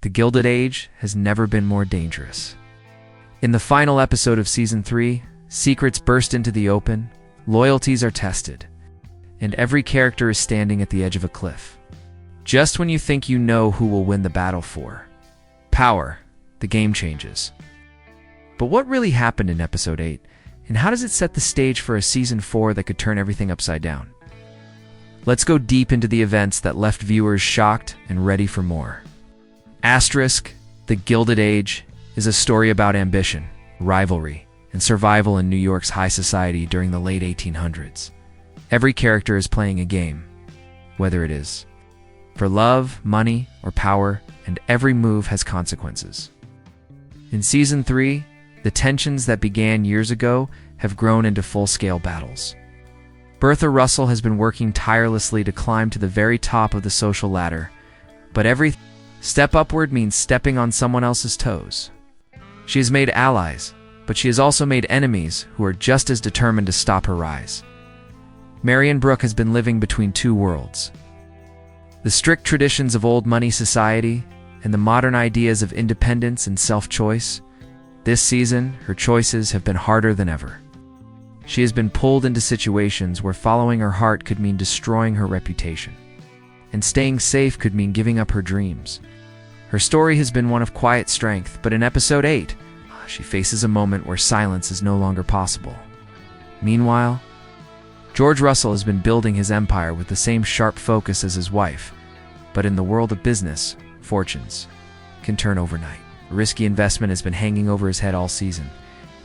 The Gilded Age has never been more dangerous. In the final episode of Season 3, secrets burst into the open, loyalties are tested, and every character is standing at the edge of a cliff. Just when you think you know who will win the battle for power, the game changes. But what really happened in Episode 8, and how does it set the stage for a Season 4 that could turn everything upside down? Let's go deep into the events that left viewers shocked and ready for more. The Gilded Age is a story about ambition, rivalry, and survival in New York's high society during the late 1800s. Every character is playing a game, whether it is for love, money, or power, and every move has consequences. In Season 3, the tensions that began years ago have grown into full-scale battles. Bertha Russell has been working tirelessly to climb to the very top of the social ladder, but every step upward means stepping on someone else's toes. She has made allies, but she has also made enemies who are just as determined to stop her rise. Marian has been living between two worlds. The strict traditions of old money society and the modern ideas of independence and self-choice. This season, her choices have been harder than ever. She has been pulled into situations where following her heart could mean destroying her reputation, and staying safe could mean giving up her dreams. Her story has been one of quiet strength, but in Episode 8, she faces a moment where silence is no longer possible. Meanwhile, George Russell has been building his empire with the same sharp focus as his wife, but in the world of business, fortunes can turn overnight. A risky investment has been hanging over his head all season,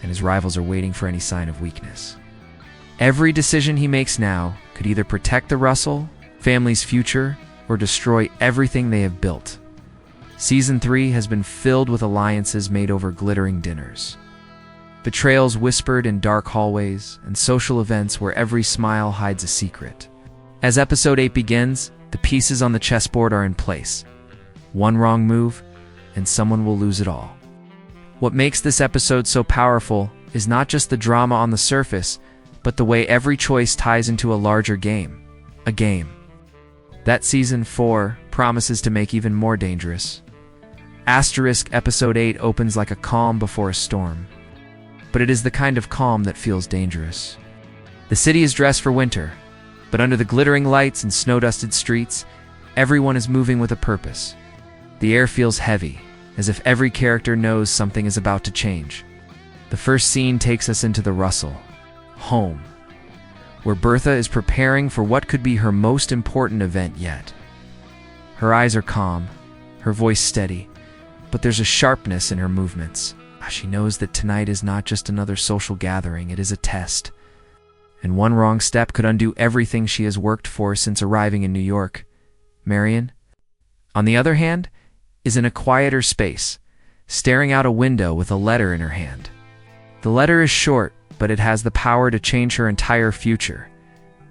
and his rivals are waiting for any sign of weakness. Every decision he makes now could either protect the Russell family's future or destroy everything they have built. Season 3 has been filled with alliances made over glittering dinners, betrayals whispered in dark hallways, and social events where every smile hides a secret. As Episode 8 begins, the pieces on the chessboard are in place. One wrong move, and someone will lose it all. What makes this episode so powerful is not just the drama on the surface, but the way every choice ties into a larger game. A game that Season 4 promises to make even more dangerous. Episode 8 opens like a calm before a storm. But it is the kind of calm that feels dangerous. The city is dressed for winter, but under the glittering lights and snow-dusted streets, everyone is moving with a purpose. The air feels heavy, as if every character knows something is about to change. The first scene takes us into the Russell home, where Bertha is preparing for what could be her most important event yet. Her eyes are calm, her voice steady, but there's a sharpness in her movements. She knows that tonight is not just another social gathering, it is a test. And one wrong step could undo everything she has worked for since arriving in New York. Marian, on the other hand, is in a quieter space, staring out a window with a letter in her hand. The letter is short, but it has the power to change her entire future.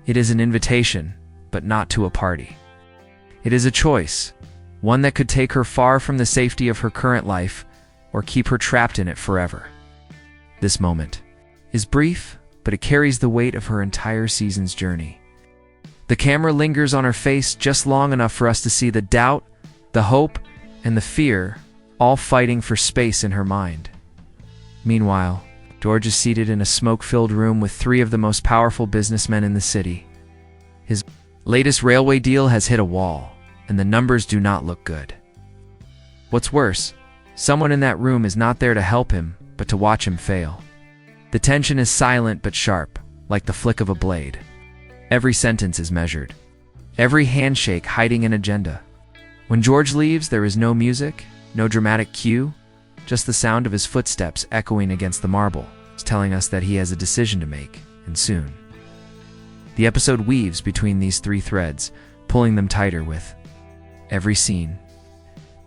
It is an invitation, but not to a party. It is a choice, one that could take her far from the safety of her current life, or keep her trapped in it forever. This moment is brief, but it carries the weight of her entire season's journey. The camera lingers on her face just long enough for us to see the doubt, the hope, and the fear, all fighting for space in her mind. Meanwhile, George is seated in a smoke-filled room with three of the most powerful businessmen in the city. His latest railway deal has hit a wall, and the numbers do not look good. What's worse, someone in that room is not there to help him, but to watch him fail. The tension is silent but sharp, like the flick of a blade. Every sentence is measured, every handshake hiding an agenda. When George leaves, there is no music, no dramatic cue, just the sound of his footsteps echoing against the marble, telling us that he has a decision to make, and soon. The episode weaves between these three threads, pulling them tighter with every scene.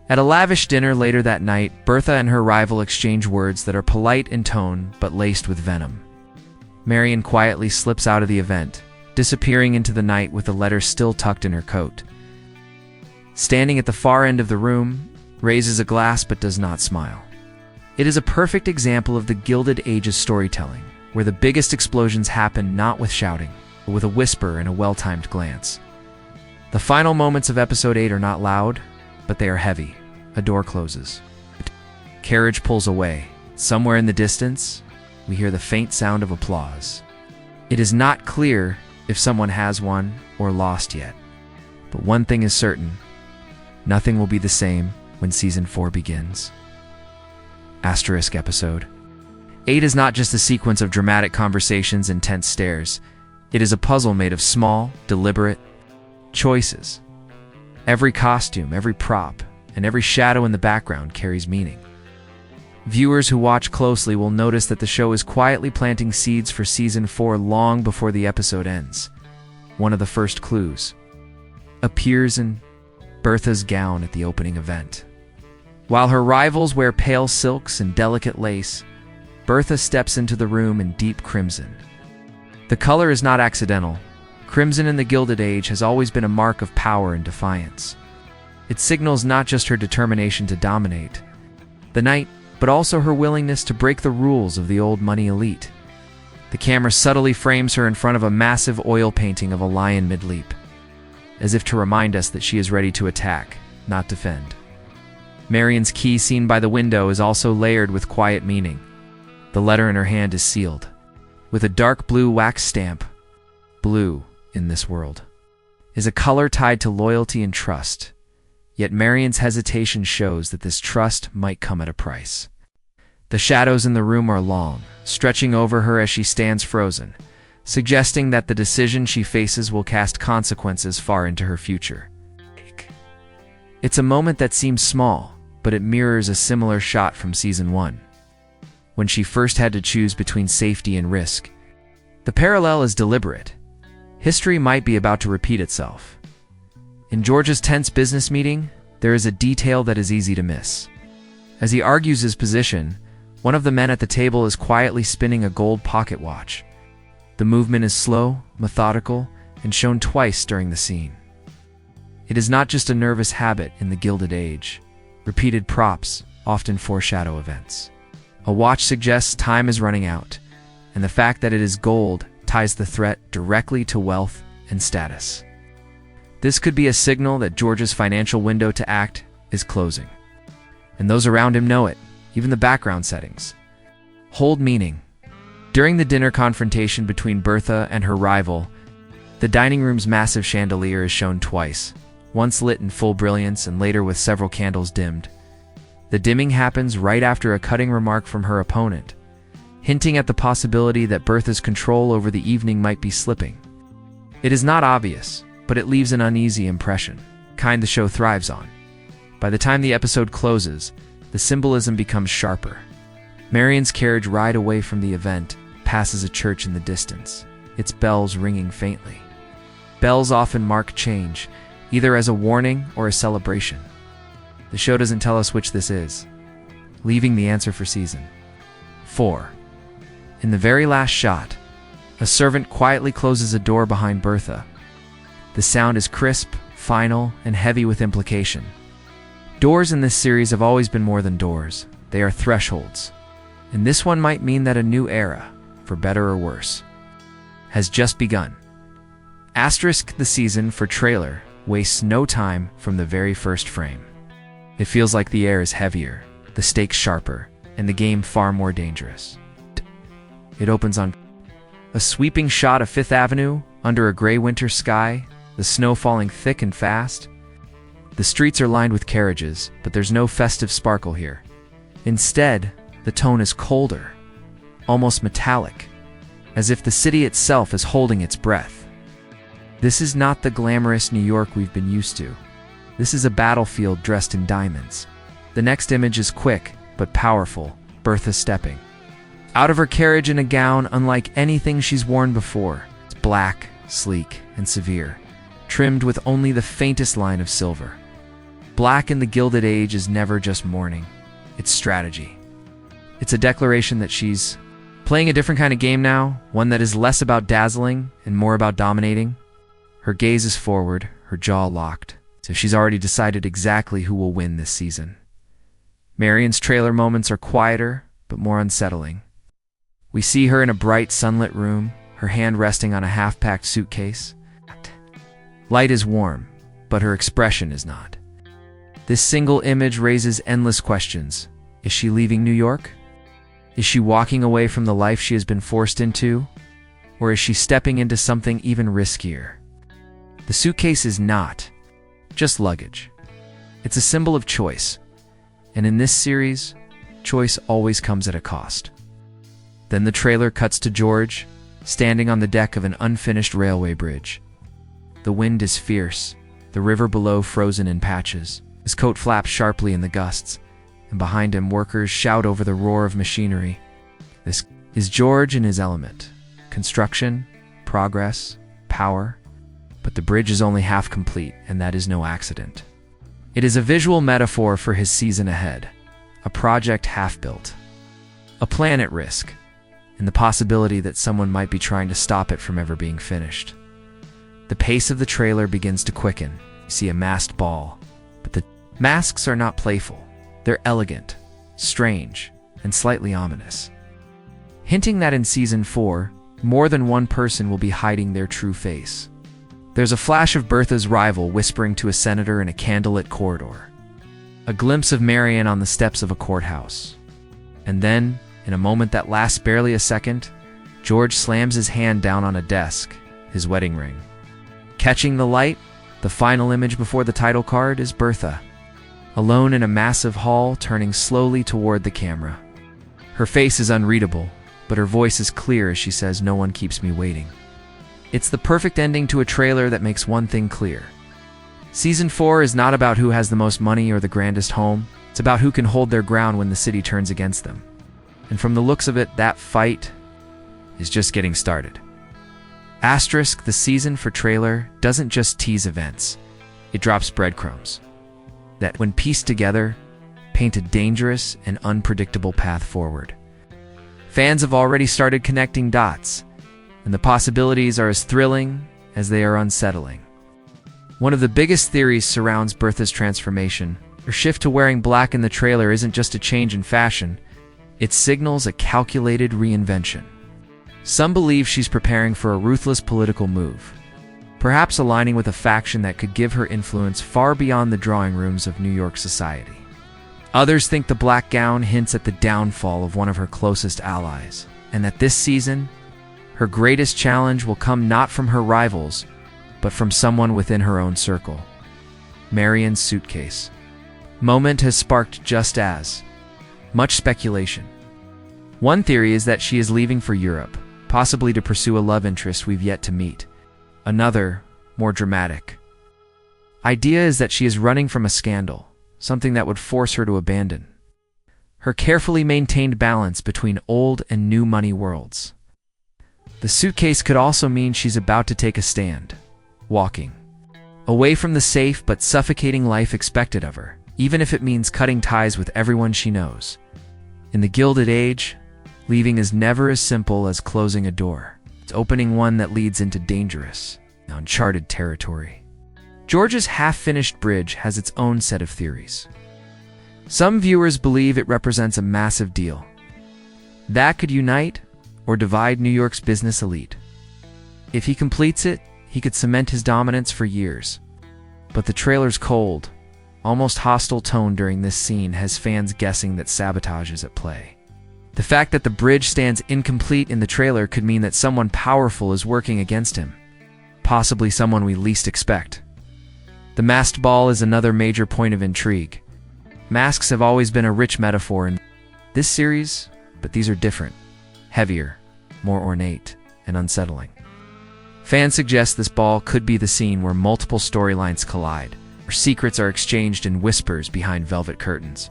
At a lavish dinner later that night, Bertha and her rival exchange words that are polite in tone but laced with venom. Marian quietly slips out of the event, disappearing into the night with the letter still tucked in her coat. Standing at the far end of the room, raises a glass but does not smile. It is a perfect example of the Gilded Age's storytelling, where the biggest explosions happen not with shouting, but with a whisper and a well-timed glance. The final moments of Episode 8 are not loud, but they are heavy. a door closes. The carriage pulls away. Somewhere in the distance, we hear the faint sound of applause. It is not clear if someone has won or lost yet. But one thing is certain, nothing will be the same when Season 4 begins. Asterisk episode. 8 is not just a sequence of dramatic conversations and tense stares. It is a puzzle made of small, deliberate choices. Every costume, every prop, and every shadow in the background carries meaning. Viewers who watch closely will notice that the show is quietly planting seeds for Season 4 long before the episode ends. One of the first clues appears in Bertha's gown at the opening event. While her rivals wear pale silks and delicate lace, Bertha steps into the room in deep crimson. The color is not accidental. Crimson in the Gilded Age has always been a mark of power and defiance. It signals not just her determination to dominate the night, but also her willingness to break the rules of the old money elite. The camera subtly frames her in front of a massive oil painting of a lion mid-leap, as if to remind us that she is ready to attack, not defend. Marian's key seen by the window is also layered with quiet meaning. The letter in her hand is sealed with a dark blue wax stamp. Blue, in this world, is a color tied to loyalty and trust. Yet Marian's hesitation shows that this trust might come at a price. The shadows in the room are long, stretching over her as she stands frozen, suggesting that the decision she faces will cast consequences far into her future. It's a moment that seems small, but it mirrors a similar shot from Season 1, when she first had to choose between safety and risk. The parallel is deliberate. History might be about to repeat itself. In George's tense business meeting, there is a detail that is easy to miss. As he argues his position, one of the men at the table is quietly spinning a gold pocket watch. The movement is slow, methodical, and shown twice during the scene. It is not just a nervous habit in the Gilded Age. Repeated props often foreshadow events. A watch suggests time is running out, and the fact that it is gold ties the threat directly to wealth and status. This could be a signal that George's financial window to act is closing. And those around him know it, even the background settings hold meaning. During the dinner confrontation between Bertha and her rival, the dining room's massive chandelier is shown twice, once lit in full brilliance and later with several candles dimmed. The dimming happens right after a cutting remark from her opponent, hinting at the possibility that Bertha's control over the evening might be slipping. It is not obvious, but it leaves an uneasy impression, kind the show thrives on. By the time the episode closes, the symbolism becomes sharper. Marian's carriage ride away from the event passes a church in the distance, its bells ringing faintly. Bells often mark change, either as a warning or a celebration. The show doesn't tell us which this is, leaving the answer for Season 4. In the very last shot, a servant quietly closes a door behind Bertha. The sound is crisp, final, and heavy with implication. Doors in this series have always been more than doors. They are thresholds. And this one might mean that a new era, for better or worse, has just begun. Asterisk the season for trailer wastes no time from the very first frame. It feels like the air is heavier, the stakes sharper, and the game far more dangerous. It opens on a sweeping shot of Fifth Avenue under a gray winter sky, the snow falling thick and fast. The streets are lined with carriages, but there's no festive sparkle here. Instead, the tone is colder, almost metallic, as if the city itself is holding its breath. This is not the glamorous New York we've been used to. This is a battlefield dressed in diamonds. The next image is quick, but powerful, Bertha stepping out of her carriage in a gown unlike anything she's worn before. It's black, sleek, and severe, trimmed with only the faintest line of silver. Black in the Gilded Age is never just mourning, it's strategy. It's a declaration that she's playing a different kind of game now, one that is less about dazzling and more about dominating. Her gaze is forward, her jaw locked, so she's already decided exactly who will win this season. Marian's trailer moments are quieter, but more unsettling. We see her in a bright, sunlit room, her hand resting on a half-packed suitcase. Light is warm, but her expression is not. This single image raises endless questions. Is she leaving New York? Is she walking away from the life she has been forced into? Or is she stepping into something even riskier? The suitcase is not just luggage. It's a symbol of choice. And in this series, choice always comes at a cost. Then the trailer cuts to George, standing on the deck of an unfinished railway bridge. The wind is fierce, the river below frozen in patches. His coat flaps sharply in the gusts, and behind him workers shout over the roar of machinery. This is George in his element. Construction, progress, power. But the bridge is only half complete, and that is no accident. It is a visual metaphor for his season ahead, a project half-built, a plan at risk, and the possibility that someone might be trying to stop it from ever being finished. The pace of the trailer begins to quicken. You see a masked ball, but the masks are not playful. They're elegant, strange, and slightly ominous, hinting that in Season 4, more than one person will be hiding their true face. There's a flash of Bertha's rival whispering to a senator in a candlelit corridor, a glimpse of Marian on the steps of a courthouse. And then, in a moment that lasts barely a second, George slams his hand down on a desk, his wedding ring. Catching the light, the final image before the title card is Bertha, alone in a massive hall, turning slowly toward the camera. Her face is unreadable, but her voice is clear as she says, "No one keeps me waiting." It's the perfect ending to a trailer that makes one thing clear. Season 4 is not about who has the most money or the grandest home. It's about who can hold their ground when the city turns against them. And from the looks of it, that fight is just getting started. Asterisk, the season for trailer doesn't just tease events. It drops breadcrumbs that, when pieced together, paint a dangerous and unpredictable path forward. Fans have already started connecting dots, and the possibilities are as thrilling as they are unsettling. One of the biggest theories surrounds Bertha's transformation. Her shift to wearing black in the trailer isn't just a change in fashion, it signals a calculated reinvention. Some believe she's preparing for a ruthless political move, perhaps aligning with a faction that could give her influence far beyond the drawing rooms of New York society. Others think the black gown hints at the downfall of one of her closest allies, and that this season, her greatest challenge will come not from her rivals, but from someone within her own circle. Marian's suitcase moment has sparked just as much speculation. One theory is that she is leaving for Europe, possibly to pursue a love interest we've yet to meet. Another, more dramatic idea is that she is running from a scandal, something that would force her to abandon her carefully maintained balance between old and new money worlds. The suitcase could also mean she's about to take a stand, walking away from the safe but suffocating life expected of her, even if it means cutting ties with everyone she knows. In the Gilded Age, leaving is never as simple as closing a door. It's opening one that leads into dangerous, uncharted territory. George's half-finished bridge has its own set of theories. Some viewers believe it represents a massive deal that could unite or divide New York's business elite. If he completes it, he could cement his dominance for years. But the trailer's cold, almost hostile tone during this scene has fans guessing that sabotage is at play. The fact that the bridge stands incomplete in the trailer could mean that someone powerful is working against him, possibly someone we least expect. The masked ball is another major point of intrigue. Masks have always been a rich metaphor in this series, but these are different, heavier, more ornate, and unsettling. Fans suggest this ball could be the scene where multiple storylines collide, where secrets are exchanged in whispers behind velvet curtains.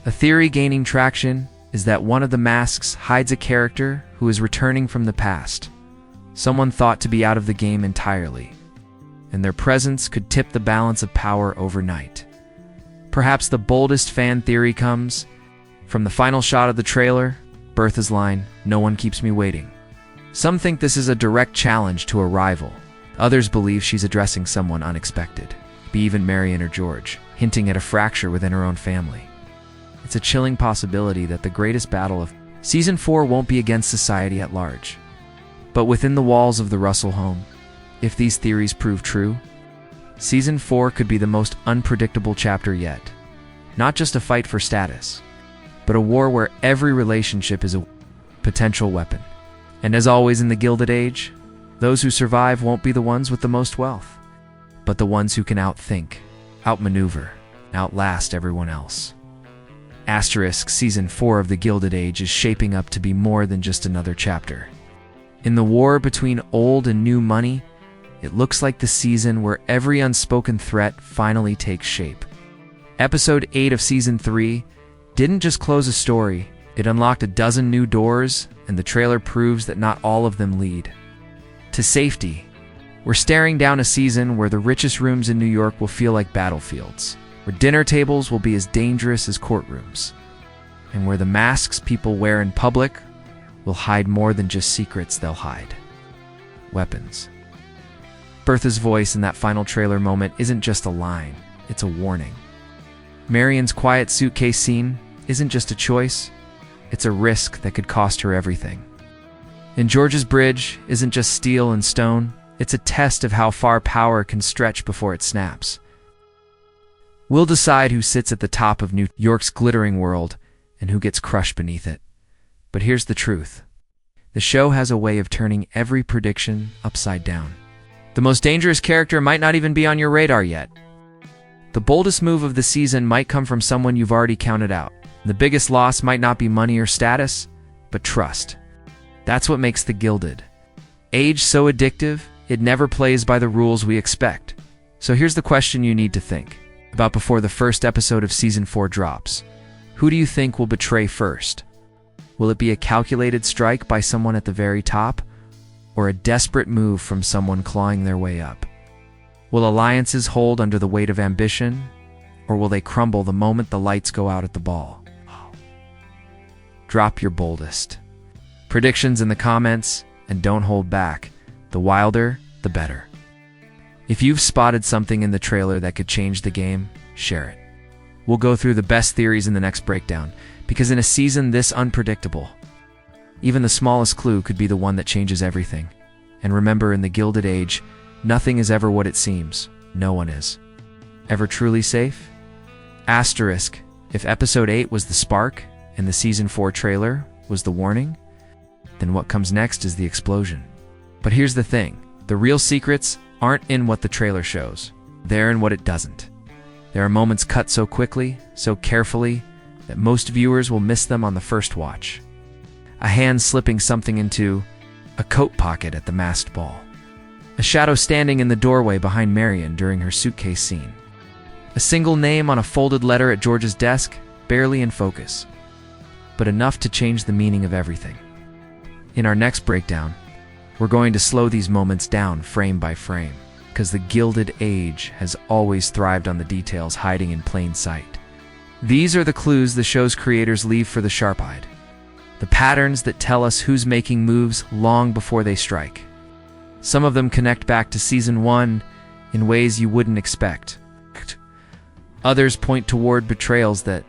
A theory gaining traction is that one of the masks hides a character who is returning from the past, someone thought to be out of the game entirely, and their presence could tip the balance of power overnight. Perhaps the boldest fan theory comes from the final shot of the trailer, Bertha's line, "No one keeps me waiting." Some think this is a direct challenge to a rival. Others believe she's addressing someone unexpected, be even Marian or George, hinting at a fracture within her own family. It's a chilling possibility that the greatest battle of Season 4 won't be against society at large, but within the walls of the Russell home. If these theories prove true, Season 4 could be the most unpredictable chapter yet. Not just a fight for status, but a war where every relationship is a potential weapon. And as always in the Gilded Age, those who survive won't be the ones with the most wealth, but the ones who can outthink, outmaneuver, and outlast everyone else. Asterisk Season 4 of the Gilded Age is shaping up to be more than just another chapter. In the war between old and new money, it looks like the season where every unspoken threat finally takes shape. Episode 8 of Season 3 didn't just close a story, it unlocked a dozen new doors, and the trailer proves that not all of them lead to safety. We're staring down a season where the richest rooms in New York will feel like battlefields, where dinner tables will be as dangerous as courtrooms, and where the masks people wear in public will hide more than just secrets they'll hide. Weapons. Bertha's voice in that final trailer moment isn't just a line, it's a warning. Marian's quiet suitcase scene isn't just a choice, it's a risk that could cost her everything. And George's bridge isn't just steel and stone, it's a test of how far power can stretch before it snaps. We'll decide who sits at the top of New York's glittering world and who gets crushed beneath it. But here's the truth. The show has a way of turning every prediction upside down. The most dangerous character might not even be on your radar yet. The boldest move of the season might come from someone you've already counted out. The biggest loss might not be money or status, but trust. That's what makes the Gilded Age so addictive, it never plays by the rules we expect. So here's the question you need to think about before the first episode of Season 4 drops. Who do you think will betray first? Will it be a calculated strike by someone at the very top, or a desperate move from someone clawing their way up? Will alliances hold under the weight of ambition, or will they crumble the moment the lights go out at the ball? Drop your boldest predictions in the comments, and don't hold back. The wilder, the better. If you've spotted something in the trailer that could change the game, share it. We'll go through the best theories in the next breakdown, because in a season this unpredictable, even the smallest clue could be the one that changes everything. And remember, in the Gilded Age, nothing is ever what it seems. No one is ever truly safe. Asterisk, if Episode 8 was the spark, and the Season 4 trailer was the warning, then what comes next is the explosion. But here's the thing, the real secrets aren't in what the trailer shows, they're in what it doesn't. There are moments cut so quickly, so carefully, that most viewers will miss them on the first watch. A hand slipping something into a coat pocket at the masked ball. A shadow standing in the doorway behind Marian during her suitcase scene. A single name on a folded letter at George's desk, barely in focus, but enough to change the meaning of everything. In our next breakdown, we're going to slow these moments down frame by frame, because the Gilded Age has always thrived on the details hiding in plain sight. These are the clues the show's creators leave for the sharp-eyed. The patterns that tell us who's making moves long before they strike. Some of them connect back to Season 1 in ways you wouldn't expect. Others point toward betrayals that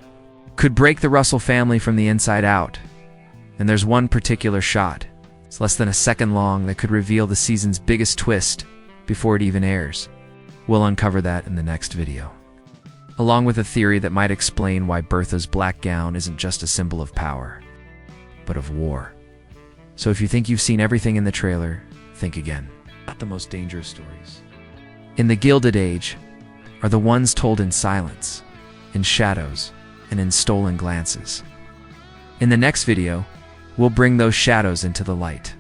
could break the Russell family from the inside out. And there's one particular shot, it's less than a second long, that could reveal the season's biggest twist before it even airs. We'll uncover that in the next video, along with a theory that might explain why Bertha's black gown isn't just a symbol of power, but of war. So if you think you've seen everything in the trailer, think again. Not the most dangerous stories in the Gilded Age are the ones told in silence, in shadows, and in stolen glances. In the next video, we'll bring those shadows into the light.